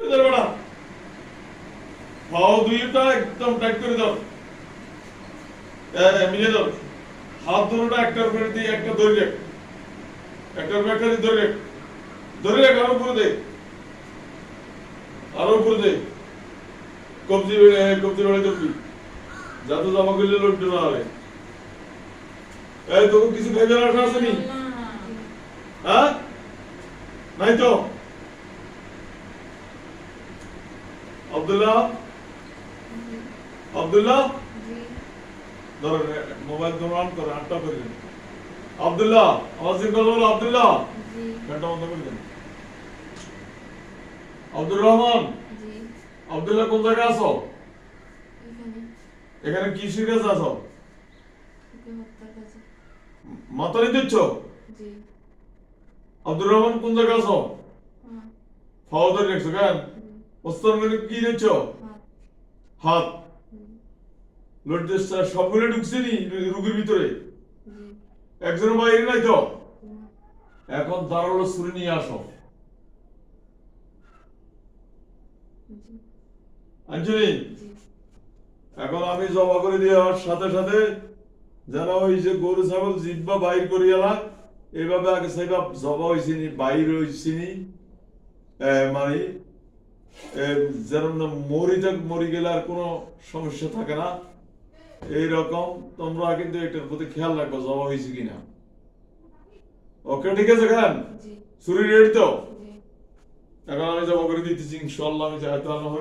এদের বেড়া পাও দুইটা একদম টাইট করে দাও, মিলিয়ে দাও। হাত দুটোটা একটার উপরে দিয়ে একটা ধরে রাখ, একটার উপরে একটা দিয়ে ধরে রাখ, ধরে রাখ, আরো উপরে দে, আরো উপরে দে। কবজি কবজি বেড়ে ধরবি, যাতে জমা করলে লড়তে না হবে। এই তোকে কিছু ভেবে রাখা আছে নি? হ্যাঁ, নাই তো? আব্দুল্লাহ, আব্দুল্লাহ, ধর মোবাইল তো অন করে, আটটা করে দেন। আব্দুল্লাহ, আওয়াজ দিয়ে কথা বলো। আব্দুল্লাহ, ফ্যানটা বন্ধ করে দেন। আব্দুর রহমান, আব্দুল্লাহ কোন জায়গায় আছো? এখানে কি সিরিয়াস আছো? মাতারি দিচ্ছ? আব্দুর রহমান কোন জায়গায় আছো? ফাও ধরে রাখছো কেন? ওস্তাদ মানে কি দিচ্ছ? হাত লড়তে সবগুলো ঢুকছে নি রুগীর ভিতরে? একজনের বাইরে নাই তো? এখন দাঁড়ালো ছুরি নিয়ে আসো। আঞ্জলি, এখন আমি জমা করে দেওয়ার সাথে সাথে যেন ওই যে গরু ছাগল জিব্বা বাইর করে এলাম, এইভাবে আগে সেবা জবা হয়েছে নি, বাইর হয়েছে নি, মানে যেন মরি গেলে আর কোনো সমস্যা থাকে না। এইরকম তোমরা কিন্তু এটার প্রতি খেয়াল রাখবো জবা হয়েছে কিনা। ওকে, ঠিক আছে? খান ছুরি রেডি তো? এখন আমি জমা করে দিতেছি, ইনশাআল্লাহ আমি চাইতে আল্লাহ।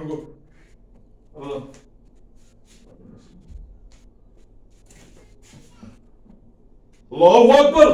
আল্লাহু আকবার।